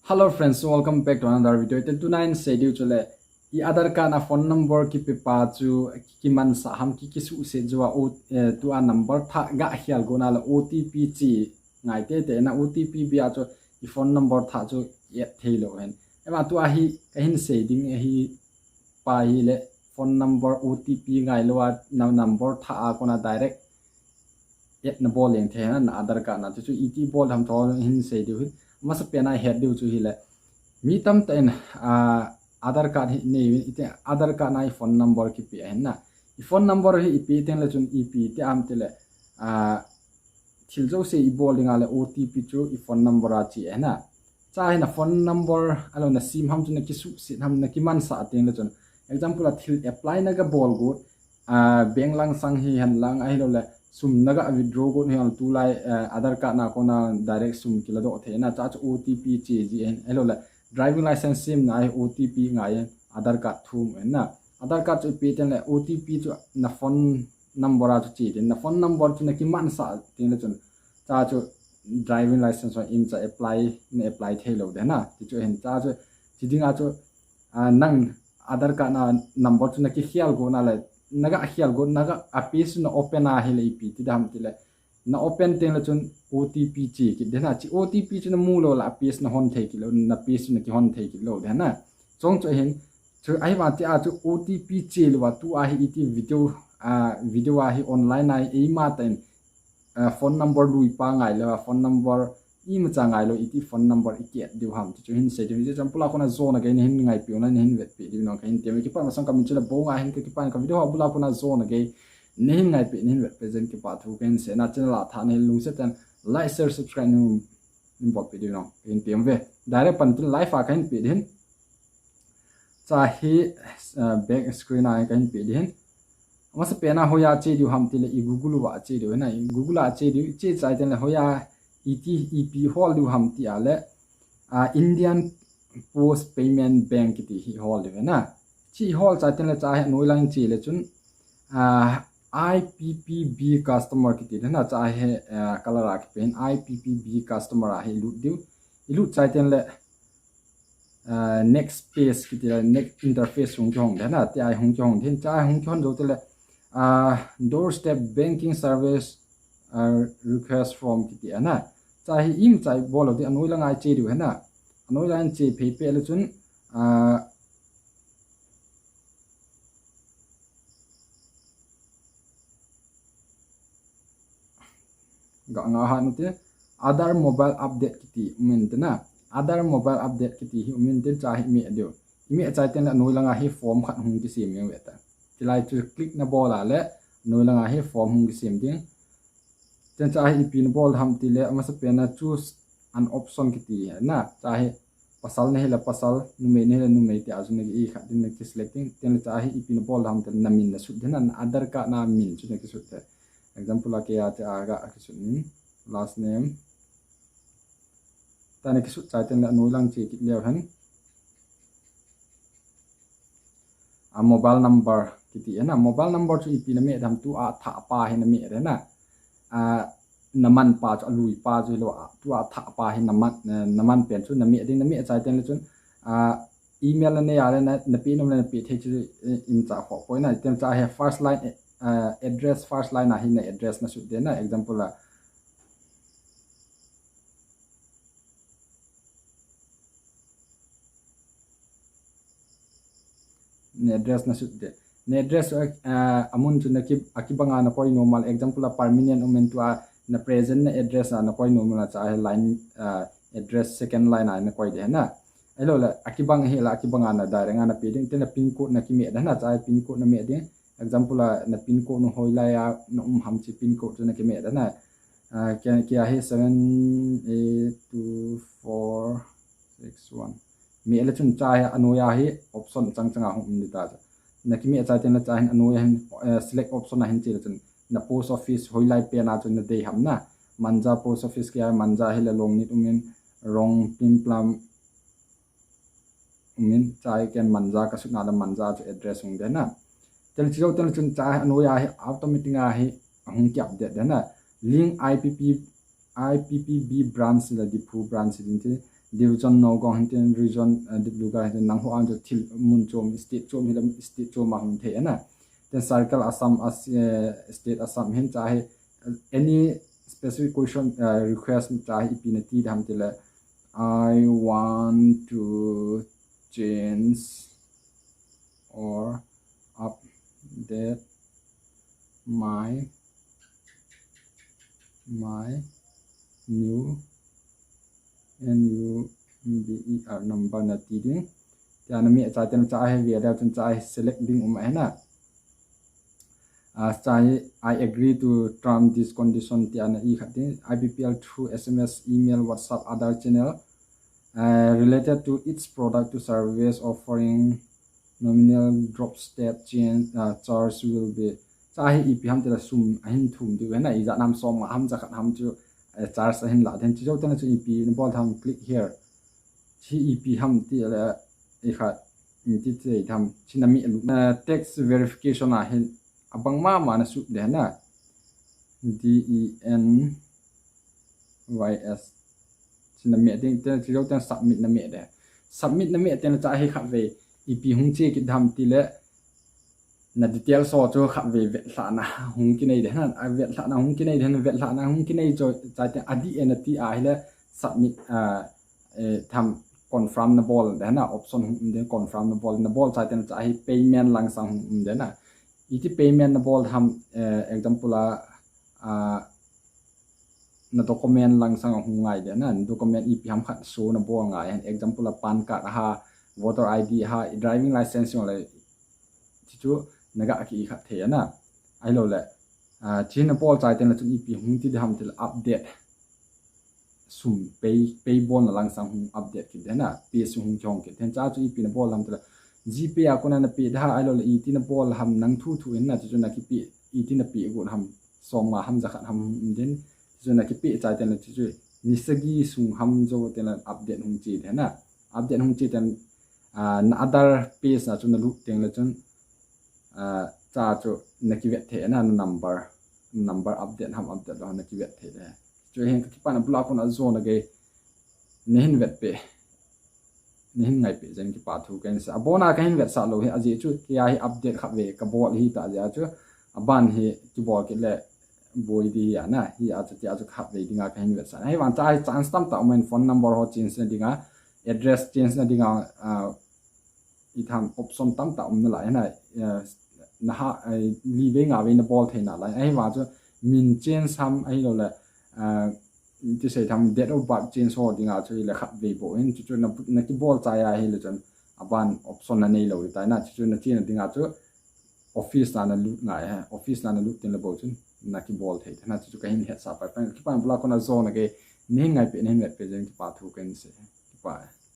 Hello friends, welcome back to another video. 10 to 9 schedule chule. I Adhaar card na phone number ki pepa chu ki man sa ham ki su se jwa o tu a number tha ga hial gona la OTP chi ngai te na OTP bia chu I phone number tha chu ye thailo hen. Ema tu a hi kahin setting hi pa hi le phone number OTP ngai lo na number tha a kona direct yet na bol leng the na Adhaar card na chu ET bol ham thol hin schedule masa pena head diu chu hi le mi tam ten Adhaar card hi ne ite Adhaar card na phone number ki pi na I phone number hi ip ten le chun ip te am te le thil jo se I bowling ale OTP chu I phone number a chi na cha hi na phone number alo na sim ham chu na ki su sit ham na ki man sa ten le chun example a thil apply na ga bol go bank lang sang hi han lang ai lo le sum naga withdraw go hian tu lai Adhaar card na ko na direct sum kila do the na cha chu OTP chi ji en elo la driving license sim na OTP ngai Adhaar card thum en na Adhaar card chu pe ten le OTP chu na phone number a chu chi den na phone number chu na ki man sa tin le chun cha chu driving license wa in cha apply thelo de na ti chu hen cha chu chi dinga chu nang Adhaar card na number chu na ki hial go na le naga hial go naga apis na open a hile ip ti dam ti le na open ten la chun OTP chi ki de na chi OTP chu na mu lo la apis na hon thei ki lo na pis na ki hon thei ki lo de na chong chu hen chu ai ma ti a chu OTP chi lo wa tu a hi iti video a hi online ai e ma ten phone number lui pa ngai lo phone number I ma cha ngai lo iti phone number I ke diu ham ti chu hin se diu jam pula kona zone again hin ngai pi na hin vet pi diu no kain te ki pa ma sang kam chu la bo nga hin ki pa ka video bula kona zone again hin ngai pi hin vet present ki pa thu ken se na channel la tha ne lung se ten like share subscribe nu bot pi diu no kain te ve direct pan tu live a kain pi din cha hi back screen a kain pi din masa pena hoya che diu ham ti le I google wa che diu na I google a che diu che chai ten le hoya EP hall du ham ti ale Indian Post Payment Bank ti hi hall de na chi hall cha ten le cha noi lang chi le chun IPPB customer ki ti na cha he color a ki pen IPPB customer a he lu cha ten le next page ki ti next interface hung jong de na ti ai hung jong den cha hung jong do te le doorstep banking service request form ki ti na cha hi im chai bol de anoi lang ai che du na anoi lang che phe pe le chun ga nga ha nu te Adhaar mobile update ki ti min te na Adhaar mobile update ki ti hi min te cha hi me dio me chai ten la anoi lang a hi form khat hung ki sim yang weta ti lai chu click na bola le anoi lang a hi form hung ki sim ding chen cha hi pin bol ham ti le ama sa pena choose an option ki ti na cha hi pasal ne la pasal nume ne la nume ti azune gi kha din ne ki selecting ten cha hi pin bol ham te na min na su den na Adhaar card na min chu ne ki su te example la ke ya te aga ki su ni last name ta ne ki su cha ten la noi lang chi ki le han a mobile number ki ti na mobile number chu ip na me dam tu a tha pa he na me re na naman pa chu lui pa chu lo tu a tha pa hi naman pen chu nami ding nami chai ten le chun email ne ya le na pi nom le pi the chu in cha ho ko na tem cha he first line address first line a hi na address na su de na example la ne address na su de ne address amun chu na ki akibanga na koi normal example la permanent omen tu a na present na address na koi normal cha line address second line na koi de na elo la akibang he la akibanga na da renga na pe ding ten na pin code na ki me da na cha pin code na me ding example la na pin code no hoi la ya na ham chi pin code na ki me da na kya he 782461 me la chun cha anoya he option chang changa hum ni ta na ki me cha ten la cha hin anoya select option na hin chi chun na post office hoilai pe na chun na dei ham na manja post office kya manja hila long ni umin rong pin plam umin chai ken manja ka su na da manja chu address hung de na tel chiro tel chun cha anoya he automatic a he hung kyap de na link IPPB branch la di phu branch din division no go hanten region dibluga hanten nang ho an jo thil mun chom state chom hilam state chom ma hum the na then circle assam as state assam hin chahe any specific question request chahe ipinati dham tile I want to change or update my new NUBER number na tiding tiana mi cha ten cha he via da chen cha select ding hai na I agree to term this condition tiana I khate IBPL through SMS email WhatsApp other channel related to its product to service offering nominal drop step change charge will be chahi ip ham tela sum ahin thum du na I nam som ham ja khat ham chu charge ahin la then chu tan chu ip ni bol tham click here chi ip ham ti la I khat ni ti che tham chinami text verification ahin abang ma na su de na DENYS chinami ding te chu tan submit na me de submit na me ten chahi khat ve ip hung che ki dham ti le na detail so cho khat ve ve la na hung ki nei de han a ve la na hung ki nei de ve la na hung ki nei cho cha te adi en ti a hele submit tham confirm na ball de na option hum de confirm na ball cha te cha hi payment lang sang hum de na iti payment na ball tham example na document lang sang hung ngai de na document ip ham khat so na ball ngai example pan card ha voter ID ha driving license yong le chu naga ki khat the na ai lo le chin pol chai ten la chu ip hung ti dham til update sum pay bon lang sang hung update ki na pe su hung jong ki ten cha chu ip na bol lam til gp a kona na pe da ai lo le i ti na bol ham nang thu in na chu na ki pi i ti na pi go ham som ma ham ja khat ham den chu na ki pi chai ten la chu nisagi sung ham jo ten la update hung chi de na update hung chi ten na other page na chu na lu teng la chun cha chu na ki vet the na number update ham update la na ki vet the de chu hen ki pa na block on a zone ge nehin vet pe nehin ngai pe jen ki pa thu ken sa abona ka hin vet sa lo he aji chu ki ai update kha ve ka bol hi ta ja chu aban hi ki bol ki le boy di ya na hi a chu ti a chu kha ve dinga ka hin vet sa hai wan cha chance tam ta men phone number ho change na dinga address change na dinga I tham option tam ta na la na na ha li ve nga ve na ball the na la ai wa chu min change ham ai lo la ti sei tham date of birth change ho dinga chu le khat ve bo in chu na ki ball cha ya hi le chan aban option na nei lo ta na chu na ti na dinga chu office na lu nga ha office na lu tin le bo chun na ki ball the na chu ka hin he sa pa ki pa bla ko na zone ge nei ngai pe jen ki pa thu ken se ki pa